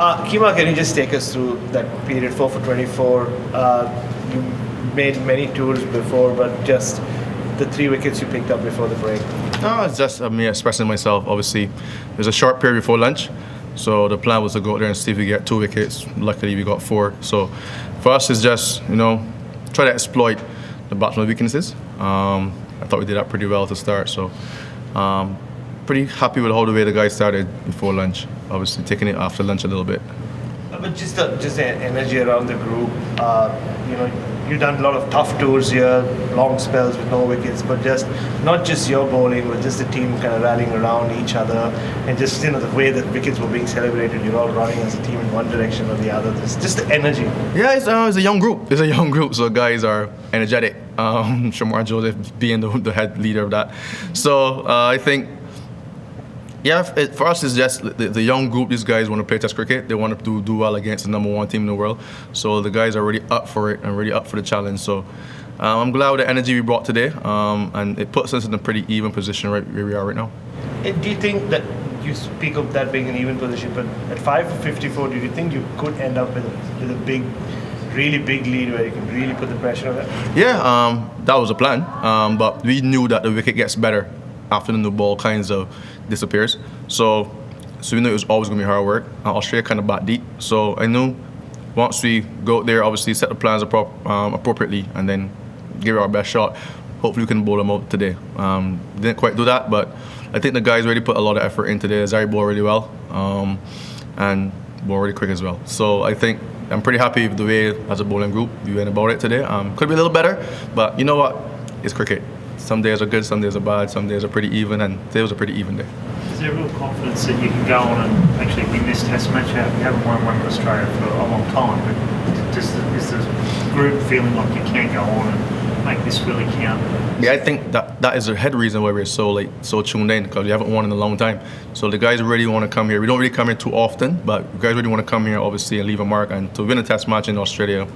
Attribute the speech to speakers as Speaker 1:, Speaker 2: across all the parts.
Speaker 1: Kemar, can you just take us through that period, 4 for 24? You made many tours before, but just the 3 wickets you picked up before the break.
Speaker 2: No, it's just me expressing myself. Obviously, there's a short period before lunch, so the plan was to go out there and see if we get 2 wickets. Luckily, we got 4. So for us, it's just, try to exploit the batsman's weaknesses. I thought we did that pretty well to start, so pretty happy with how the way the guys started before lunch. Obviously, taking it after lunch a little bit.
Speaker 1: But just the energy around the group. You've done a lot of tough tours here, long spells with no wickets, but not just your bowling, but just the team kind of rallying around each other, and just the way that wickets were being celebrated. You're all running as a team in one direction or the other. Just the energy.
Speaker 2: Yeah, it's a young group. It's a young group, so guys are energetic. Shamar Joseph being the head leader of that. So I think. Yeah, for us, it's just the young group. These guys want to play Test cricket. They want to do well against the #1 team in the world. So the guys are really up for it and really up for the challenge. So I'm glad with the energy we brought today, and it puts us in a pretty even position right where we are right now.
Speaker 1: And do you think that you speak of that being an even position, but at 5 for 54, do you think you could end up with a really big lead where you can really put the pressure on that?
Speaker 2: Yeah, that was the plan. But we knew that the wicket gets better after the new ball kinds of disappears. So we knew it was always going to be hard work. Australia kind of bat deep. So I knew once we go out there, obviously set the plans appropriately and then give it our best shot. Hopefully we can bowl them out today. Didn't quite do that, but I think the guys really put a lot of effort in today. Zari bowled really well and bowled really quick as well. So I think I'm pretty happy with the way as a bowling group we went about it today. Could be a little better, but you know what? It's cricket. Some days are good, some days are bad, some days are pretty even, and today was a pretty even day.
Speaker 3: Is there real confidence that you can go on and actually win this Test match? You haven't won one in Australia for a long time, but is the group feeling like you can go on and make this really count?
Speaker 2: Yeah, I think that is the head reason why we're so tuned in, because we haven't won in a long time. So the guys really want to come here. We don't really come here too often, but the guys really want to come here, obviously, and leave a mark. And to win a Test match in Australia,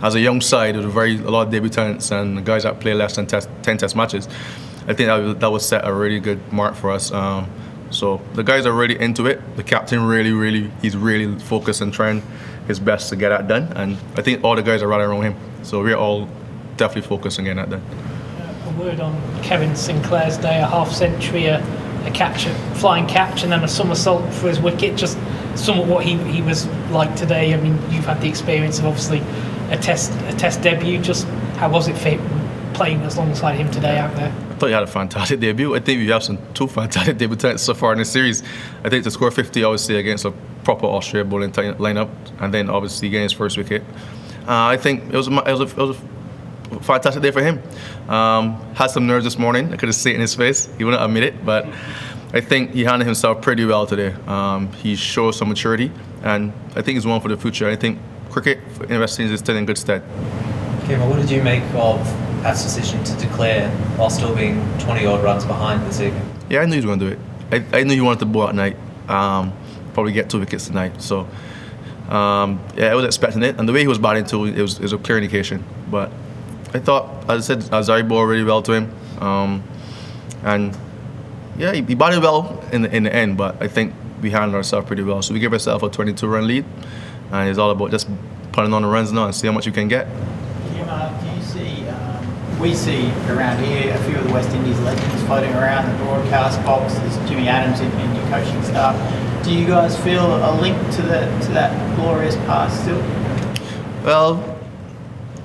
Speaker 2: as a young side with a lot of debutants and the guys that play less than 10 Test matches, I think that would set a really good mark for us. So the guys are really into it. The captain he's really focused and trying his best to get that done. And I think all the guys are rallying around him. So we're all definitely focused on getting that done.
Speaker 4: A word on Kevin Sinclair's day, a half century, a catch, a flying catch, and then a somersault for his wicket. Just somewhat what he was like today. I mean, you've had the experience of obviously a test debut. Just how was it for him playing alongside him today out there?
Speaker 2: I thought he had a fantastic debut. I think we have two fantastic debutants so far in the series. I think to score 50 obviously against a proper Australia bowling lineup, and then obviously getting his first wicket. I think it was a fantastic day for him. Had some nerves this morning. I could have seen it in his face. He wouldn't admit it, but I think he handled himself pretty well today. He showed some maturity, and I think he's one for the future. I think cricket investing is still in good stead.
Speaker 5: Kemar, what did you make of Pat's decision to declare while still being 20-odd runs behind this evening?
Speaker 2: Yeah, I knew he was going to do it. I knew he wanted to bowl at night. Probably get 2 wickets tonight. So I was expecting it, and the way he was batting too, it was a clear indication. But I thought, as I said, Zari bowled really well to him, and yeah, he batted well in the end. But I think we handled ourselves pretty well. So we gave ourselves a 22-run lead, and it's all about just putting on the runs now and see how much you can get.
Speaker 6: Do you see? We see around here a few of the West Indies legends floating around the broadcast box. There's Jimmy Adams in your coaching staff. Do you guys feel a link to that glorious past still?
Speaker 2: Well,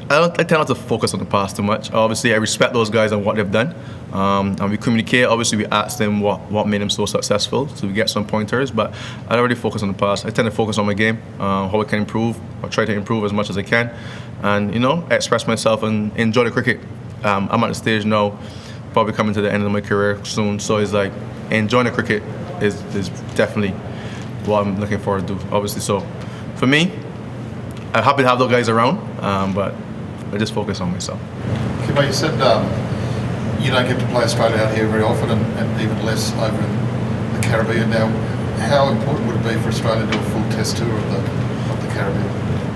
Speaker 2: I tend not to focus on the past too much. Obviously, I respect those guys and what they've done. And we communicate. Obviously, we ask them what made them so successful, so we get some pointers. But I don't really focus on the past. I tend to focus on my game, how I can improve. I try to improve as much as I can, and express myself and enjoy the cricket. I'm at the stage now, probably coming to the end of my career soon. So it's like enjoying the cricket is definitely what I'm looking forward to. Obviously, so for me, I'm happy to have those guys around, but I just focus on myself.
Speaker 7: Kemar, you said you don't get to play Australia out here very often, and even less over in the Caribbean. Now, how important would it be for Australia to do a full Test tour of the Caribbean?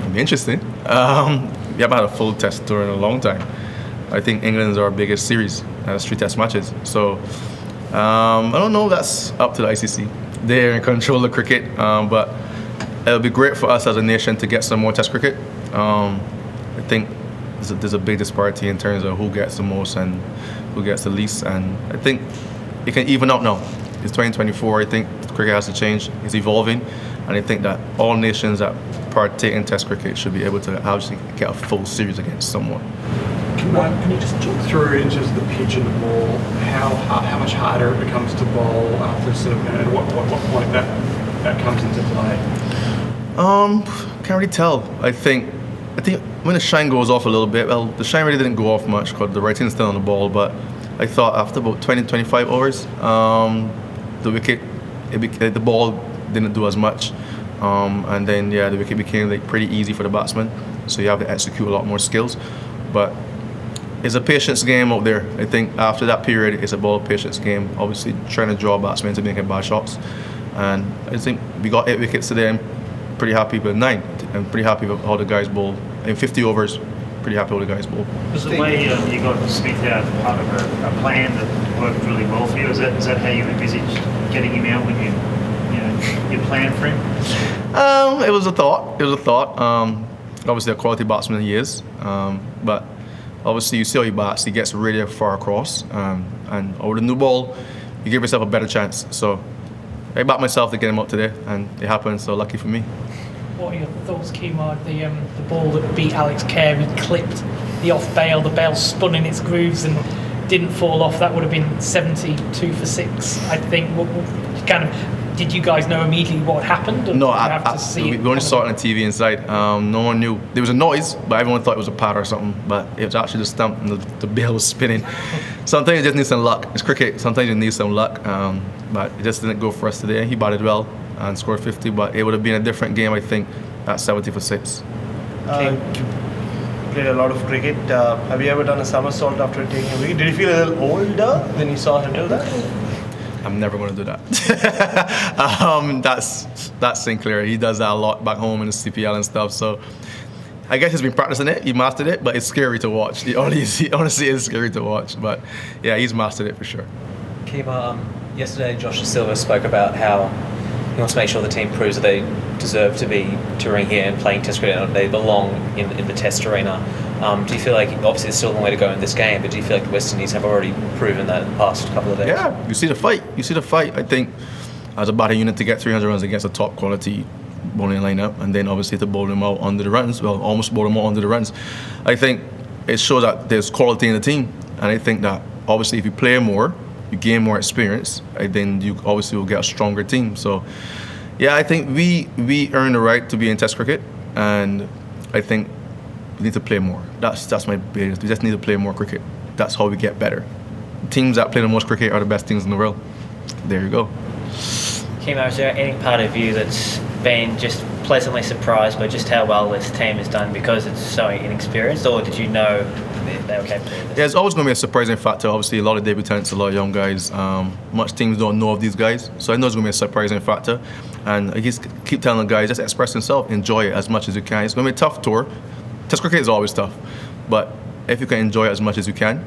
Speaker 2: It'd be interesting. We haven't had a full Test tour in a long time. I think England's our biggest series. That's 3 Test matches. So I don't know. That's up to the ICC. They're in control of cricket, but it'll be great for us as a nation to get some more Test cricket. I think there's a big disparity in terms of who gets the most and who gets the least, and I think it can even out now. It's 2024. I think cricket has to change. It's evolving, and I think that all nations that partake in Test cricket should be able to obviously get a full series against someone.
Speaker 8: Can you just talk through in terms of the pitch and the ball, how much harder it becomes to bowl after sort of, and what point that comes into play?
Speaker 2: Can't really tell. I think when the shine goes off a little bit, well, the shine really didn't go off much because the writing's still on the ball, but I thought after about 20-25 overs, the wicket, the ball didn't do as much, and then the wicket became like pretty easy for the batsman, so you have to execute a lot more skills. But it's a patience game out there. I think after that period, it's a ball patience game. Obviously, trying to draw batsmen to making bad shots, and I think we got 8 wickets today. I'm pretty happy with 9. I'm pretty happy with how the guys bowled. In 50 overs, pretty happy with the guys bowled.
Speaker 3: Was the way you got Smith out part of a plan that worked really well for you? Is that how you envisaged getting him out when you planned for him?
Speaker 2: It was a thought. Obviously, a quality batsman he is, but obviously you see how he bats. He gets really far across, and over the new ball, you give yourself a better chance. So I backed myself to get him out today, and it happened. So lucky for me.
Speaker 4: What are your thoughts, Kemar? The ball that beat Alex Carey clipped the off bail. The bail spun in its grooves and didn't fall off. That would have been 72 for 6, I think. Did you guys know immediately what happened? Or
Speaker 2: No,
Speaker 4: we
Speaker 2: only saw it on the TV inside. No one knew. There was a noise, but everyone thought it was a pad or something. But it was actually the stump, and the bail was spinning. Sometimes you just need some luck. It's cricket. Sometimes you need some luck. But it just didn't go for us today. He batted well and scored 50, but it would have been a different game, I think, at 70 for 6.
Speaker 1: You played a lot of cricket. Have you ever done a somersault after taking a wicket? Did you feel a little older when you saw him do that?
Speaker 2: I'm never going to do that. That's Sinclair. He does that a lot back home in the CPL and stuff. So I guess he's been practicing it. He mastered it, but it's scary to watch. Honestly, it's scary to watch. But yeah, he's mastered it for sure.
Speaker 5: Kemar, yesterday Josh Silva spoke about how he wants to make sure the team proves that they deserve to be touring here and playing Test cricket, and they belong in the Test arena. Do you feel like, obviously there's still a long way to go in this game, but do you feel like the West Indies have already proven that in the past couple of days?
Speaker 2: Yeah, you see the fight. I think as a batting unit to get 300 runs against a top quality bowling lineup, and then obviously to bowl them out under the runs, almost bowl them out under the runs, I think it shows that there's quality in the team. And I think that obviously if you play more, you gain more experience, and then you obviously will get a stronger team. So yeah, I think we earn the right to be in Test cricket, and I think we need to play more. That's my biggest. We just need to play more cricket. That's how we get better. Teams that play the most cricket are the best teams in the world. There you go.
Speaker 9: Kemar, is there any part of you that's been just pleasantly surprised by just how well this team has done because it's so inexperienced, or did you know they were capable of this?
Speaker 2: Yeah, it's always going to be a surprising factor. Obviously, a lot of debutants, a lot of young guys. Much teams don't know of these guys, so I know it's going to be a surprising factor. And I just keep telling the guys, just express themselves, enjoy it as much as you can. It's going to be a tough tour. Test cricket is always tough, but if you can enjoy it as much as you can,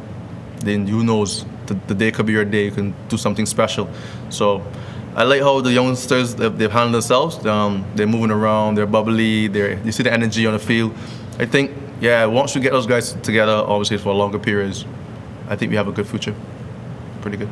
Speaker 2: then who knows, the day could be your day. You can do something special. So I like how the youngsters, they've handled themselves. They're moving around, they're bubbly, you see the energy on the field. I think, once we get those guys together, obviously for longer periods, I think we have a good future. Pretty good.